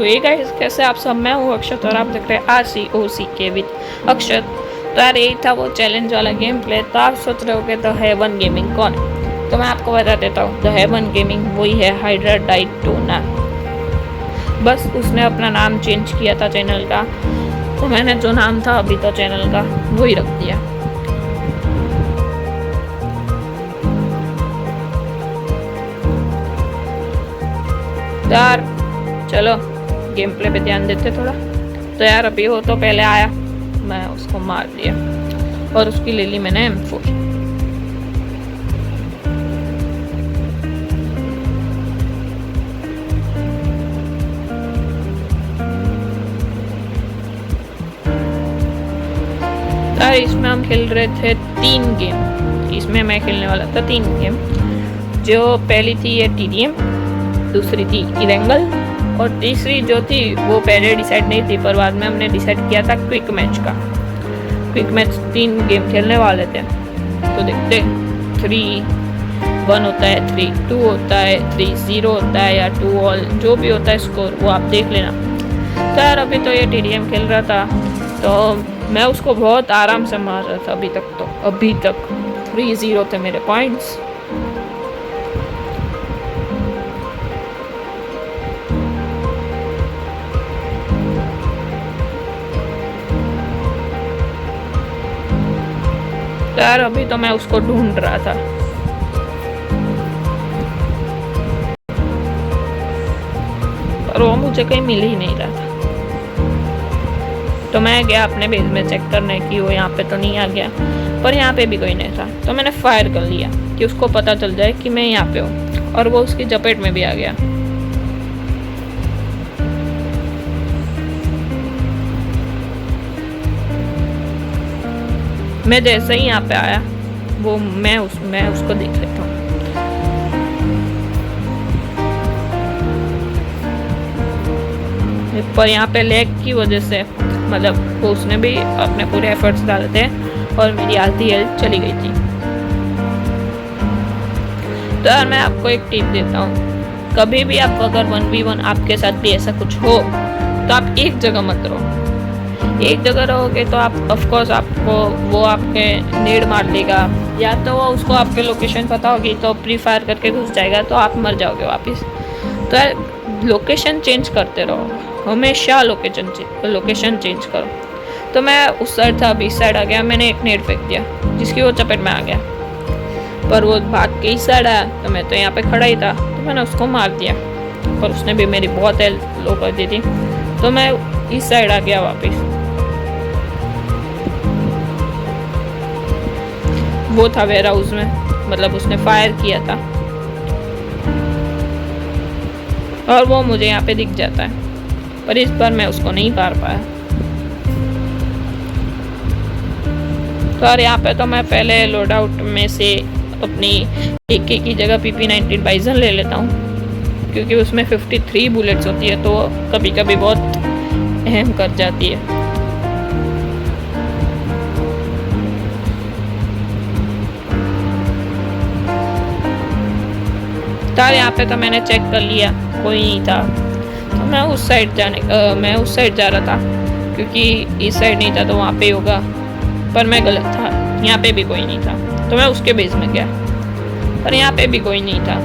सो ये गाइस, कैसे आप सब? मैं हूँ अक्षत और आप देख रहे हैं RCOCK विद अक्षत। तो यार यही था वो चैलेंज वाला गेम प्ले। तो आप सोच रहे होगे तो हेवन गेमिंग कौन? तो मैं आपको बता देता हूँ, द हेवन गेमिंग वही है, हाइड्रा डाइट टूना। बस उसने अपना नाम चेंज किया था चैनल का, तो मैंने जो नाम था अभी तो चैनल का वही रख दिया। यार चलो गेम प्ले पे ध्यान देते थोड़ा। तो यार अभी वो तो पहले आया, मैं उसको मार दिया और उसकी ले ली मैंने M4। यार इसमें हम खेल रहे थे 3 गेम। इसमें मैं खेलने वाला था 3 गेम। जो पहली थी ये TDM, दूसरी थी इरेंगल और तीसरी जो थी वो पहले डिसाइड नहीं थी, पर बाद में हमने डिसाइड किया था क्विक मैच का। क्विक मैच 3 गेम खेलने वाले थे। तो देखते 3-1 होता है, 3-2 होता है, 3-0 होता है या 2 ऑल, जो भी होता है स्कोर वो आप देख लेना। तो यार अभी तो ये TDM खेल रहा था, तो मैं उसको बहुत आराम से मार रहा था अभी तक 3-0 थे मेरे पॉइंट्स। यार अभी तो मैं उसको ढूंढ रहा था, पर वो मुझे कहीं मिल ही नहीं रहा था। तो मैं गया अपने बेस में चेक करने की वो यहाँ पे तो नहीं आ गया, पर यहाँ पे भी कोई नहीं था। तो मैंने फायर कर लिया कि उसको पता चल जाए कि मैं यहाँ पे हूँ, और वो उसकी चपेट में भी आ गया। मैं जैसे ही यहाँ पे आया वो मैं उसको देख लेता हूँ। पर यहाँ पे लैग की वजह से मतलब वो उसने भी अपने पूरे एफर्ट्स डाले थे और मेरी आधी हेल्थ चली गई थी। तो यार मैं आपको एक टिप देता हूँ, कभी भी आप अगर 1v1 आपके साथ भी ऐसा कुछ हो तो आप एक जगह मत रहो। एक जगह रहोगे तो आप ऑफकोर्स आपको वो आपके नेड मार देगा, या तो वो उसको आपके लोकेशन पता होगी तो प्री फायर करके घुस जाएगा, तो आप मर जाओगे वापस। तो यार लोकेशन चेंज करते रहो, हमेशा लोकेशन चेंज करो। तो मैं उस साइड था, अभी इस साइड आ गया, मैंने एक नेड फेंक दिया जिसकी वो चपेट में आ गया, पर वो भाग के इस साइड आया। तो मैं तो यहाँ पे खड़ा ही था, तो मैंने उसको मार दिया और उसने भी मेरी बहुत हेल्थ लो कर दी थी। तो मैं इस साइड आ गया वापस। वो था वेयर हाउस में, मतलब उसने फायर किया था और वो मुझे यहाँ पे दिख जाता है, पर इस बार मैं उसको नहीं मार पाया। तो यार यहाँ पे तो मैं पहले लोड आउट में से अपनी AK की जगह PP19 बाइजन ले लेता हूँ, क्योंकि उसमें 53 बुलेट्स होती है, तो कभी कभी बहुत अहम कर जाती है। यार यहाँ पे तो मैंने चेक कर लिया, कोई नहीं था, तो मैं उस साइड जा रहा था, क्योंकि इस साइड नहीं था तो वहाँ पे होगा, पर मैं गलत था। यहाँ पे भी कोई नहीं था, तो मैं उसके बेस में गया, पर यहाँ पे भी कोई नहीं था।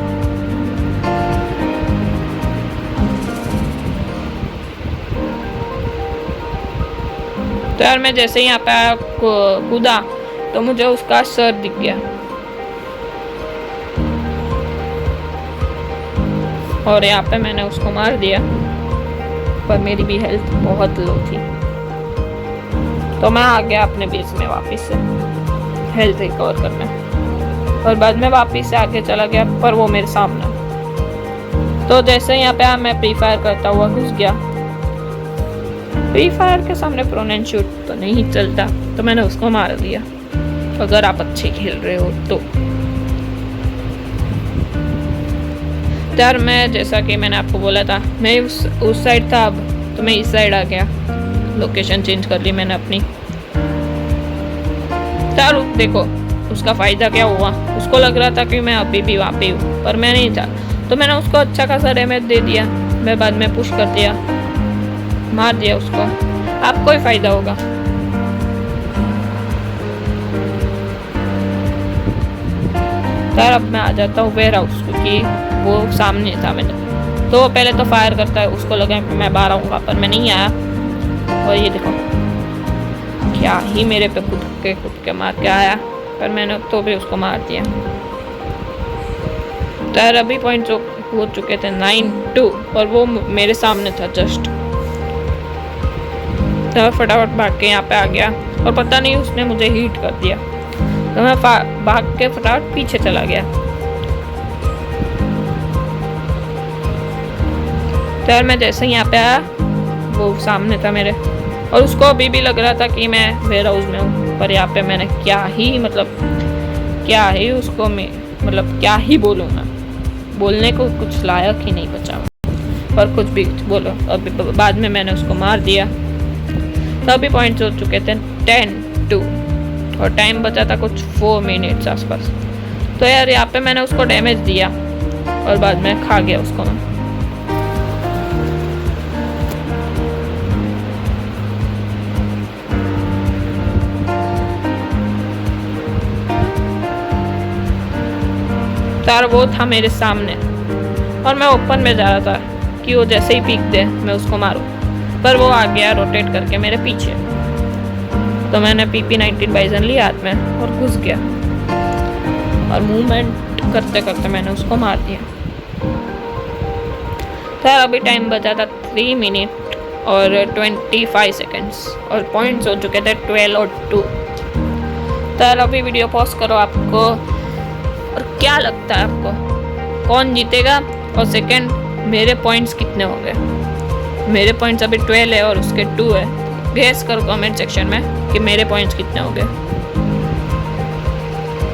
तो यार मैं जैसे ही यहाँ पे आया कूदा, तो मुझे उसका सर दिख गया और यहाँ पे मैंने उसको मार दिया, पर मेरी भी हेल्थ बहुत लो थी। तो मैं आ गया अपने बेस में वापस से हेल्थ रिकवर करने, और बाद में वापस से आगे चला गया, पर वो मेरे सामने। तो जैसे यहाँ पे मैं प्री फायर करता हुआ घुस गया। प्री फायर के सामने प्रोन एंड शूट तो नहीं चलता, तो मैंने उसको मार दिया, अगर आप अच्छे खेल रहे हो तो। यार मैं जैसा कि मैंने आपको बोला था, मैं उस साइड था, अब तो मैं इस साइड आ गया, लोकेशन चेंज कर ली मैंने अपनी। यार देखो उसका फ़ायदा क्या हुआ, उसको लग रहा था कि मैं अभी भी वहाँ पे हूँ, पर मैं नहीं था, तो मैंने उसको अच्छा खासा डैमेज दे दिया। मैं बाद में पुश कर दिया मार दिया उसको, आपको ही फायदा होगा। यार अब मैं आ जाता हूँ वेयर हाउस, क्योंकि वो सामने था मेरे। तो पहले तो फायर करता है, उसको लगा मैं बाहर आऊँगा, पर मैं नहीं आया। और ये देखो क्या ही मेरे पे खुद के मार के आया, पर मैंने तो भी उसको मार दिया। तो यार अभी पॉइंट्स हो चुके थे 9-2, और वो मेरे सामने था जस्ट। तो फटाफट भाग के यहाँ पे आ गया, और पता नहीं उसने मुझे हिट कर दिया। तो मैं भाग के फटाफट पीछे चला गया। तो यार मैं जैसे ही यहाँ पे आया, वो सामने था मेरे, और उसको अभी भी लग रहा था कि मैं वेयर हाउस में हूँ। पर यहाँ पे मैंने क्या ही उसको क्या ही बोलूँ मैं, बोलने को कुछ लायक ही नहीं बचा। पर कुछ भी बोलो, अभी बाद में मैंने उसको मार दिया। तो अभी पॉइंट्स हो चुके थे 10-2, और टाइम बचा था कुछ 4 मिनट्स आसपास। तो यार यहाँ पे मैंने उसको डैमेज दिया, और बाद में खा गया उसको मैं। तार वो था मेरे सामने, और मैं ओपन में जा रहा था कि वो जैसे ही पीक दे मैं उसको मारूं, पर वो आ गया रोटेट करके मेरे पीछे। तो मैंने PP-19 बाइजन लिया हाथ में और घुस गया, और मूवमेंट करते करते मैंने उसको मार दिया। तो अभी टाइम बचा था 3 मिनट और 25 सेकेंड्स, और पॉइंट्स हो चुके थे 12-2। तो अभी वीडियो पॉज करो। आपको और क्या लगता है आपको कौन जीतेगा? और सेकंड, मेरे पॉइंट्स कितने हो गए? मेरे पॉइंट्स अभी 12 है और उसके 2 है। गेस करो कमेंट सेक्शन में कि मेरे पॉइंट्स कितने हो गए।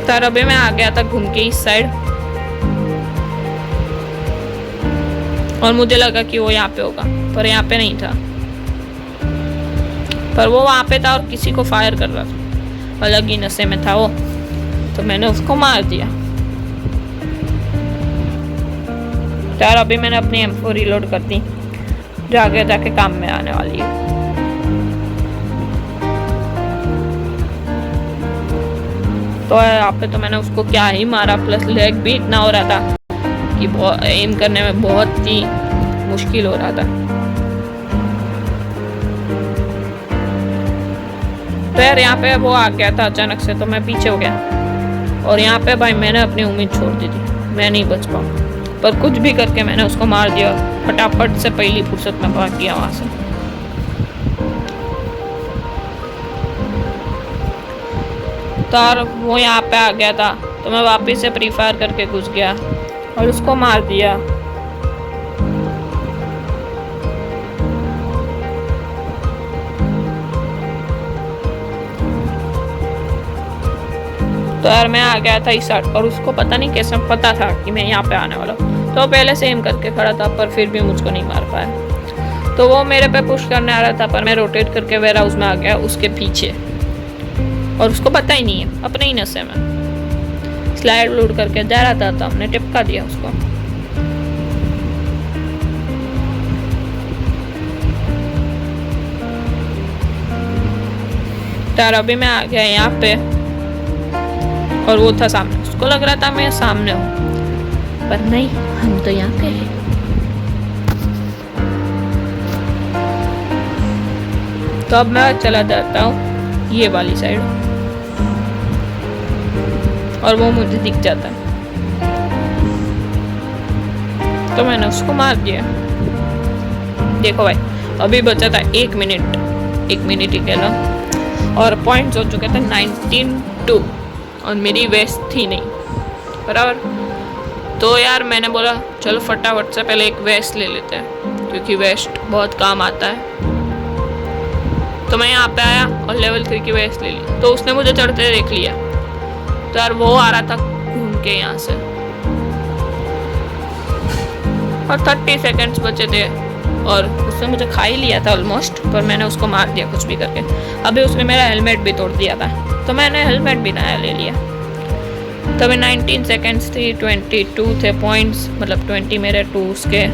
तो अभी मैं आ गया था घूम के इस साइड, और मुझे लगा कि वो यहाँ पे होगा, पर यहाँ पे नहीं था। पर वो वहाँ पे था और किसी को फायर कर रहा था, अलग ही नशे में था वो। तो मैंने उसको मार दिया। यार अभी मैंने अपनी M4 रिलोड कर दी, जो आगे जाके काम में आने वाली है। तो यहाँ पे तो मैंने उसको क्या ही मारा, प्लस लेग भी इतना हो रहा था कि एम करने में बहुत ही मुश्किल हो रहा था। तो यार यहाँ पे वो आ गया था अचानक से, तो मैं पीछे हो गया, और यहाँ पे भाई मैंने अपनी उम्मीद छोड़ दी थी, मैं नहीं बच पाऊँ। पर कुछ भी करके मैंने उसको मार दिया, फटाफट से पहली फुर्सत में भाग गया वहाँ से। तो वो यहाँ पे आ गया था, तो मैं वापस से प्री फायर करके घुस गया और उसको मार दिया। तो यार मैं आ गया था इस साइड, और उसको पता नहीं कैसे पता था कि मैं यहाँ पे आने वाला हूँ। तो पहले से एम करके खड़ा था, पर फिर भी मुझको नहीं मार पाया। तो वो मेरे पे पुश करने आ रहा था, पर मैं रोटेट करके वेयर हाउस में आ गया उसके पीछे, और उसको पता ही नहीं है, अपने ही नशे में स्लाइड लूड करके जा रहा था, तो हमने टिपका दिया उसको। यार अभी मैं आ गया यहाँ पे, और वो था सामने। उसको लग रहा था मैं सामने हूँ, पर नहीं, हम तो यहाँ पे हैं। तो अब मैं चला जाता हूँ ये वाली साइड, और वो मुझे दिख जाता है। तो मैंने उसको मार दिया। देखो भाई अभी बचा था 1 मिनट ही कहला, और पॉइंट्स हो चुके थे 19-2, और मेरी वेस्ट थी नहीं बराबर। तो यार मैंने बोला चलो फटाफट से पहले एक वेस्ट ले लेते हैं, क्योंकि वेस्ट बहुत काम आता है। तो मैं यहाँ पे आया और लेवल 3 की वेस्ट ले ली। तो उसने मुझे चढ़ते देख लिया, तो यार वो आ रहा था घूम के यहाँ से, और 30 सेकेंड्स बचे थे, और उसने मुझे खा ही लिया था ऑलमोस्ट, पर मैंने उसको मार दिया कुछ भी करके। अभी उसने मेरा हेलमेट भी तोड़ दिया था, तो मैंने हेलमेट भी नया ले लिया। तभी 19 सेकेंड्स थी, 22 थे पॉइंट्स, मतलब 20 मेरे 2 उसके,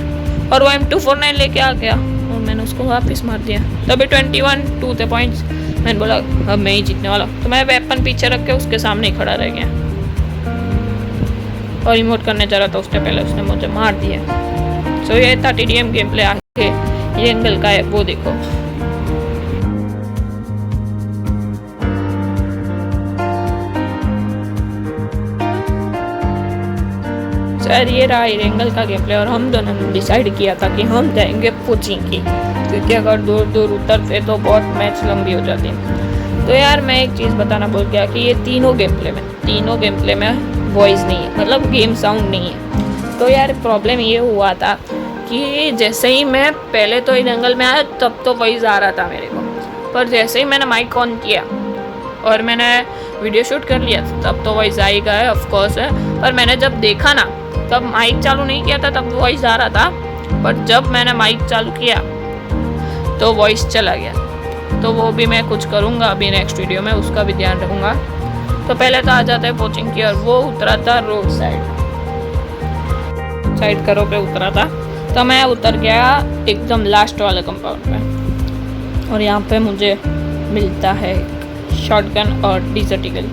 और वो M249 लेके आ गया, और मैंने उसको वापस मार दिया। तभी 21 थे पॉइंट्स। मैंने बोला अब मैं ही जीतने वाला, तो मैं वेपन पीछे रख के उसके सामने ही खड़ा रह गया और इमोट करने जा रहा था, उसने पहले उसने मुझे मार दिया। सो ये था TDM गेम प्ले। आगे ये एंगल का है वो देखो। सर ये रहा एंगल का गेम प्ले, और हम दोनों ने डिसाइड किया था कि हम जाएंगे कोचिंग की, क्योंकि अगर दूर दूर उतरते तो बहुत मैच लंबी हो जाती। तो यार मैं एक चीज़ बताना भूल गया कि ये तीनों गेम प्ले में वॉइस नहीं है, मतलब गेम साउंड नहीं है। तो यार प्रॉब्लम ये हुआ था कि जैसे ही मैं पहले तो इन एंगल में आया तब तो वॉइस आ रहा था मेरे को, पर जैसे ही मैंने माइक ऑन किया और मैंने वीडियो शूट कर लिया तब तो वॉइस आएगा है, ऑफकोर्स है। पर मैंने जब देखा ना, तब माइक चालू नहीं किया था तब वॉइस आ रहा था, पर जब मैंने माइक चालू किया तो वॉइस चला गया। तो वो भी मैं कुछ करूँगा अभी नेक्स्ट वीडियो में, उसका भी ध्यान रखूँगा। तो पहले तो आ जाता है कोचिंग की, और वो उतरा था रोड साइड करो पे उतरा था। तो मैं उतर गया एकदम लास्ट वाले कंपाउंड में, और यहाँ पे मुझे मिलता है शॉटगन और डिजर्ट ईगल।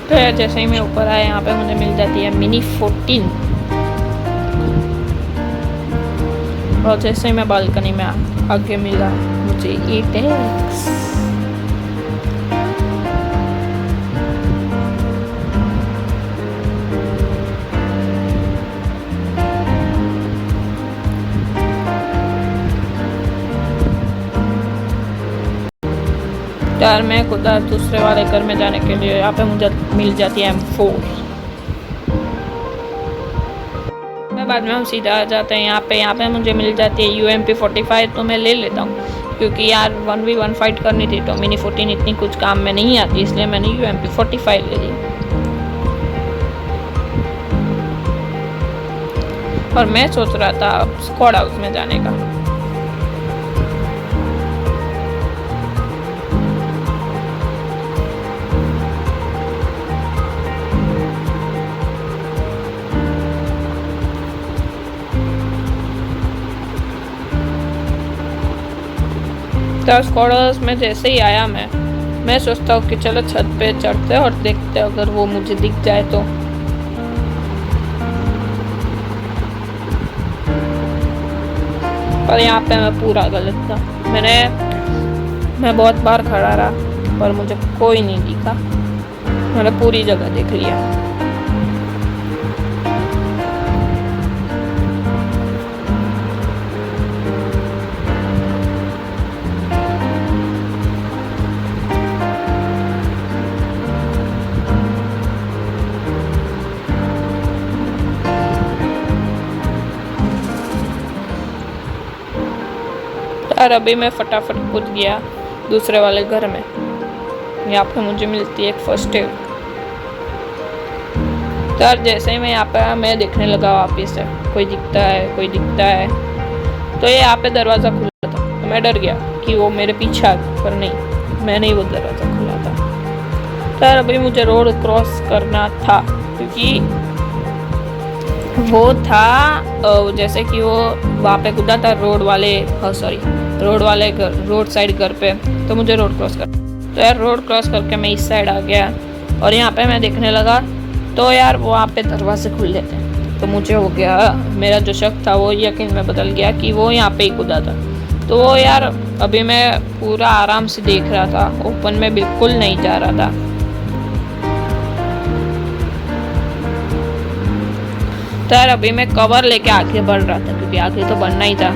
तो जैसे ही मैं ऊपर आया यहाँ पे मुझे मिल जाती है मिनी 14, और जैसे ही मैं बालकनी में आगे मिला मुझे 8x। यार मैं खुदा दूसरे वाले घर में जाने के लिए यहाँ पे मुझे मिल जाती है M4। मैं बाद में हम सीधा आ जाते हैं यहाँ पे मुझे मिल जाती है UMP 45, तो मैं ले लेता हूँ, क्योंकि यार 1v1 फाइट करनी थी तो मिनी 14 इतनी कुछ काम में नहीं आती, इसलिए मैंने UMP 45 ले ली। और मैं सोच रहा था अब स्क्वाड हाउस में जाने का। तो स्क्वाड हाउस में जैसे ही आया मैं सोचता हूँ कि चलो छत पे चढ़ते और देखते अगर वो मुझे दिख जाए तो। पर यहाँ पे मैं पूरा गलत था। मैं बहुत बार खड़ा रहा पर मुझे कोई नहीं दिखा, मैंने पूरी जगह देख लिया। और अभी मैं फटाफट कूद गया दूसरे वाले घर में। यहाँ पे मुझे मिलती है एक फर्स्ट एड। तो जैसे ही मैं यहाँ पे मैं देखने लगा वापिस से कोई दिखता है। तो ये यहाँ पे दरवाज़ा खुला था, तो मैं डर गया कि वो मेरे पीछे आ गया, पर नहीं, मैंने ही वो दरवाज़ा खुला था। तो अभी मुझे रोड क्रॉस करना था, क्योंकि वो था जैसे कि वो वहाँ पे कूदा था रोड साइड घर पे, तो मुझे रोड क्रॉस कर। तो यार रोड क्रॉस करके मैं इस साइड आ गया और यहाँ पे मैं देखने लगा तो यार वहाँ पे दरवाजे खुले थे। तो मुझे हो गया, मेरा जो शक था वो यकीन में बदल गया कि वो यहाँ पे ही कूदा था। तो वो यार अभी मैं पूरा आराम से देख रहा था, ओपन में बिल्कुल नहीं जा रहा था। तो यार अभी मैं कवर लेके आगे बढ़ रहा था, क्योंकि आगे तो बढ़ना ही था।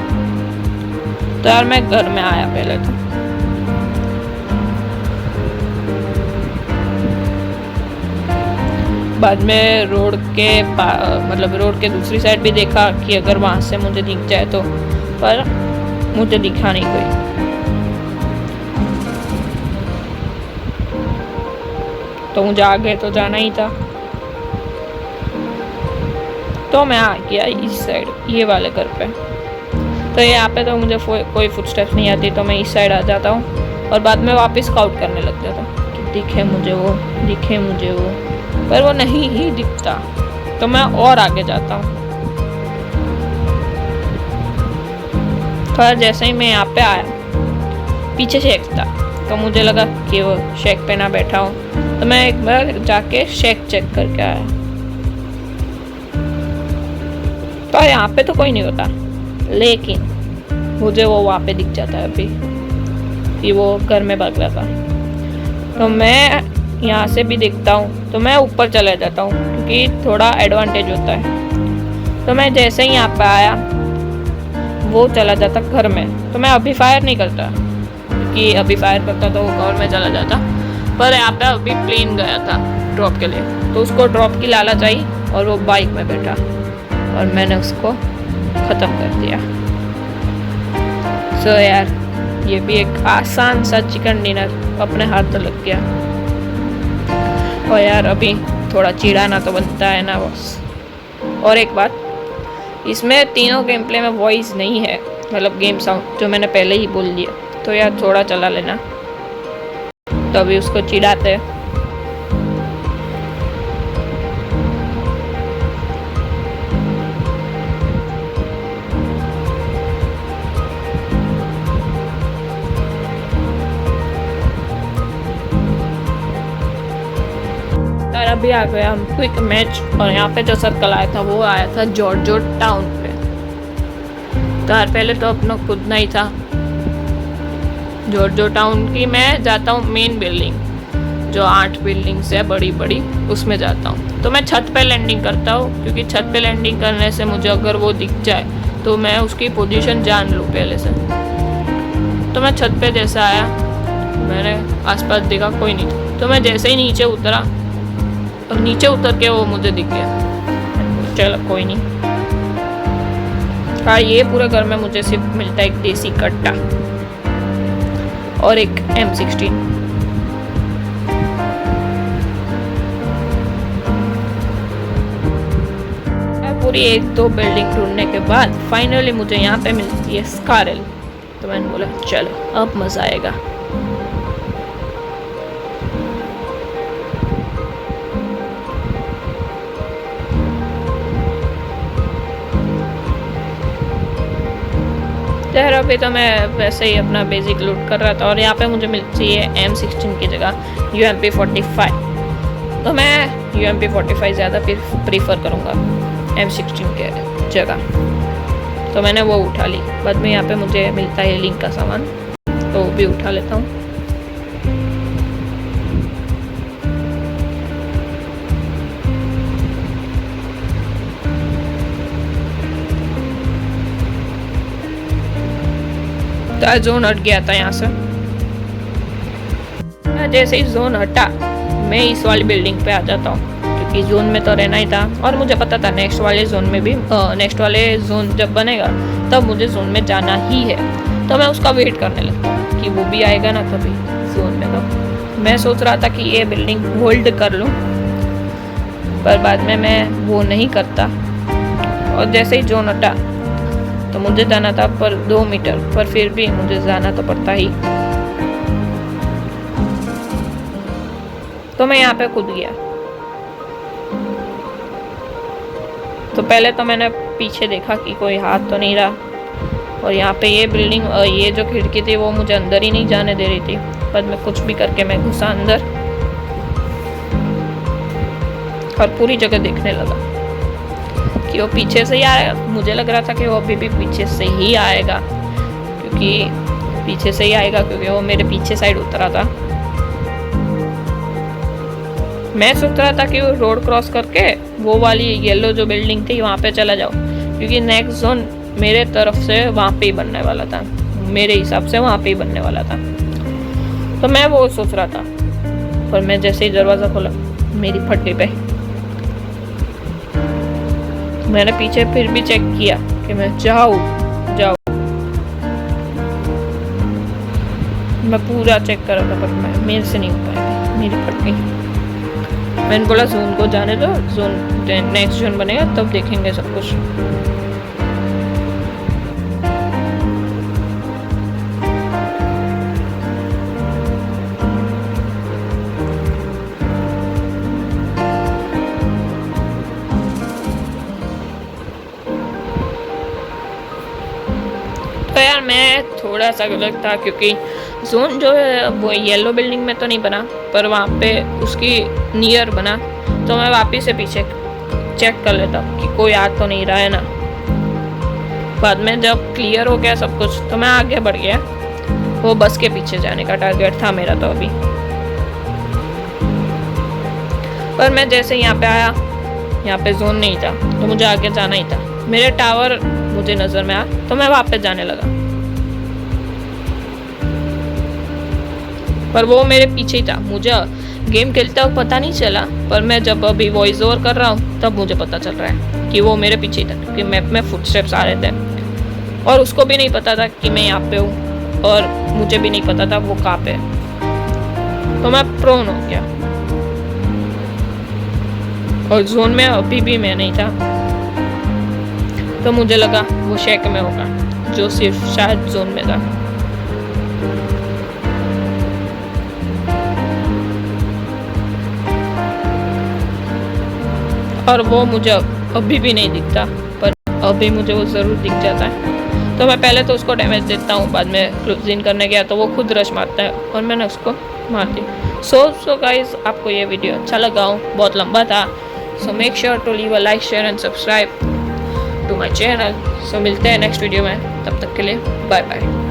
तो यार मैं घर में आया पहले तो। बाद में रोड के दूसरी साइड भी देखा कि अगर वहां से मुझे दिख जाए तो, पर मुझे दिखा नहीं कोई। तो मुझे आगे तो जाना ही था, तो मैं आ गया इस साइड ये वाले घर पे। तो यहाँ पे तो मुझे कोई फुटस्टेप्स नहीं आती, तो मैं इस साइड आ जाता हूँ और बाद में वापस काउंट करने लग जाता हूँ कि दिखे मुझे वो, दिखे मुझे वो, पर वो नहीं ही दिखता। तो मैं और आगे जाता हूँ। पर जैसे ही मैं यहाँ पे आया, पीछे शेक था, तो मुझे लगा कि वो शेक पे ना बैठा हो, तो मैं एक बार जाके शेक चेक करके आया। तो यहाँ पे तो कोई नहीं होता, लेकिन मुझे वो वहाँ पे दिख जाता है अभी कि वो घर में भाग रहा था। तो मैं यहाँ से भी देखता हूँ, तो मैं ऊपर चला जाता हूँ क्योंकि थोड़ा एडवांटेज होता है। तो मैं जैसे ही यहाँ पे आया, वो चला जाता घर में। तो मैं अभी फायर नहीं करता, क्योंकि अभी फायर करता तो वो घर में चला जाता। पर यहाँ पे अभी प्लेन गया था ड्रॉप के लिए, तो उसको ड्रॉप की लालच आई और वो बाइक में बैठा और मैंने उसको ख़त्म कर दिया। सो यार, ये भी एक आसान सा चिकन डिनर अपने हाथ तो लग गया। और यार अभी थोड़ा चिढ़ाना तो बनता है ना बॉस। और एक बात, इसमें तीनों गेम प्ले में वॉइस नहीं है, मतलब गेम साउंड, जो मैंने पहले ही बोल दिया। तो यार थोड़ा चला लेना। तो अभी उसको चिढ़ाते हैं। अभी आ गया हम क्विक मैच, और यहाँ पे जो सर्कल आया था वो आया था जॉर्जो टाउन पे। तो यार पहले तो अपना खुद नहीं था जॉर्जो टाउन की। मैं जाता हूँ मेन बिल्डिंग, जो 8 बिल्डिंग्स है बड़ी बड़ी, उसमें जाता हूँ। तो मैं छत पे लैंडिंग करता हूँ, क्योंकि छत पे लैंडिंग करने से मुझे अगर वो दिख जाए तो मैं उसकी पोजीशन जान लूँ पहले से। तो मैं छत पे जैसा आया, मैंने आसपास देखा कोई नहीं था। तो मैं जैसे ही नीचे उतरा, और नीचे उतर के वो मुझे दिख गया। चलो कोई नहीं। हाँ, ये पूरे घर में मुझे सिर्फ मिलता है एक देसी कट्टा और एक M16। पूरी 1-2 बिल्डिंग ढूंढने के बाद फाइनली मुझे यहाँ पे मिलती है स्कारल। तो मैंने बोला चलो अब मजा आएगा। यार अभी तो मैं वैसे ही अपना बेसिक लूट कर रहा था, और यहाँ पे मुझे मिलती है M16 की जगह UMP45। तो मैं UMP45 ज़्यादा प्रीफर करूँगा M16 के जगह। तो मैंने वो उठा ली। बाद में यहाँ पे मुझे मिलता है लिंक का सामान, तो वो भी उठा लेता हूँ। तो जोन हट गया था यहाँ से। जैसे ही जोन हटा, मैं इस वाली बिल्डिंग पे आ जाता हूँ, क्योंकि जोन में तो रहना ही था। और मुझे पता था नेक्स्ट वाले जोन में भी, नेक्स्ट वाले जोन जब बनेगा तब मुझे जोन में जाना ही है। तो मैं उसका वेट करने लगता हूँ कि वो भी आएगा ना तभी जोन में। तो मैं सोच रहा था कि ये बिल्डिंग होल्ड कर लूँ, पर बाद में मैं वो नहीं करता। और जैसे ही जोन हटा, तो मुझे जाना था पर 2 मीटर, पर फिर भी मुझे जाना तो पड़ता ही। तो मैं यहाँ पे कूद गया। तो पहले तो मैंने पीछे देखा कि कोई हाथ तो नहीं रहा, और यहाँ पे ये बिल्डिंग, ये जो खिड़की थी वो मुझे अंदर ही नहीं जाने दे रही थी। पर मैं कुछ भी करके मैं घुसा अंदर, और पूरी जगह देखने लगा कि वो पीछे से ही आएगा। मुझे लग रहा था कि वो अभी भी पीछे से ही आएगा, क्योंकि पीछे से ही आएगा, क्योंकि वो मेरे पीछे साइड उतरा था। मैं सोच रहा था कि वो रोड क्रॉस करके वो वाली येलो जो बिल्डिंग थी वहाँ पे चला जाओ, क्योंकि नेक्स्ट जोन मेरे तरफ से वहाँ पे ही बनने वाला था, मेरे हिसाब से वहाँ पे ही बनने वाला था। तो मैं वो सोच रहा था, पर मैं जैसे ही दरवाज़ा खोला मेरी फट गई पे। मैंने पीछे फिर भी चेक किया कि मैं जाऊँ। मैं पूरा चेक कर रहा था, पर मेरे से नहीं हो पाया, मेरी फट गई। मैंने बोला जोन को जाने दो, जोन नेक्स्ट जोन बनेगा तब देखेंगे सब कुछ। तो यार मैं थोड़ा सा गलत था, क्योंकि जोन जो है वो येलो बिल्डिंग में तो नहीं बना, पर वहाँ पे उसकी नियर बना। तो मैं वापस से पीछे चेक कर लेता कि कोई आ तो नहीं रहा है ना। बाद में जब क्लियर हो गया सब कुछ तो मैं आगे बढ़ गया। वो बस के पीछे जाने का टारगेट था मेरा तो अभी। पर मैं जैसे यहाँ पे आया, यहाँ पे जोन नहीं था तो मुझे आगे जाना ही था। मेरे टावर मुझे नज़र में आया तो मैं वापस जाने लगा, पर वो मेरे पीछे ही था। मुझे गेम खेलते वक्त पता नहीं चला, पर मैं जब अभी वॉइस ओवर कर रहा हूँ तब मुझे पता चल रहा है कि वो मेरे पीछे ही था, क्योंकि मैप में फुटस्टेप्स आ रहे थे और उसको भी नहीं पता था कि मैं यहाँ पे हूँ, और मुझे भी नहीं पता था वो कहाँ पे है। तो मैं प्रोन हो गया और जोन में अभी भी मैं नहीं था। तो मुझे लगा वो शेक में होगा, जो सिर्फ शायद जोन में था। और वो मुझे अभी भी नहीं दिखता, पर अभी मुझे वो ज़रूर दिख जाता है। तो मैं पहले तो उसको डैमेज देता हूँ, बाद में क्लोज इन करने गया तो वो खुद रश मारता है और मैंने उसको मार दी। सो गाइस, आपको ये वीडियो अच्छा लगा हो, बहुत लंबा था। So make sure to leave a like, share and subscribe to my channel. So मिलते हैं नेक्स्ट वीडियो में, तब तक के लिए बाय बाय।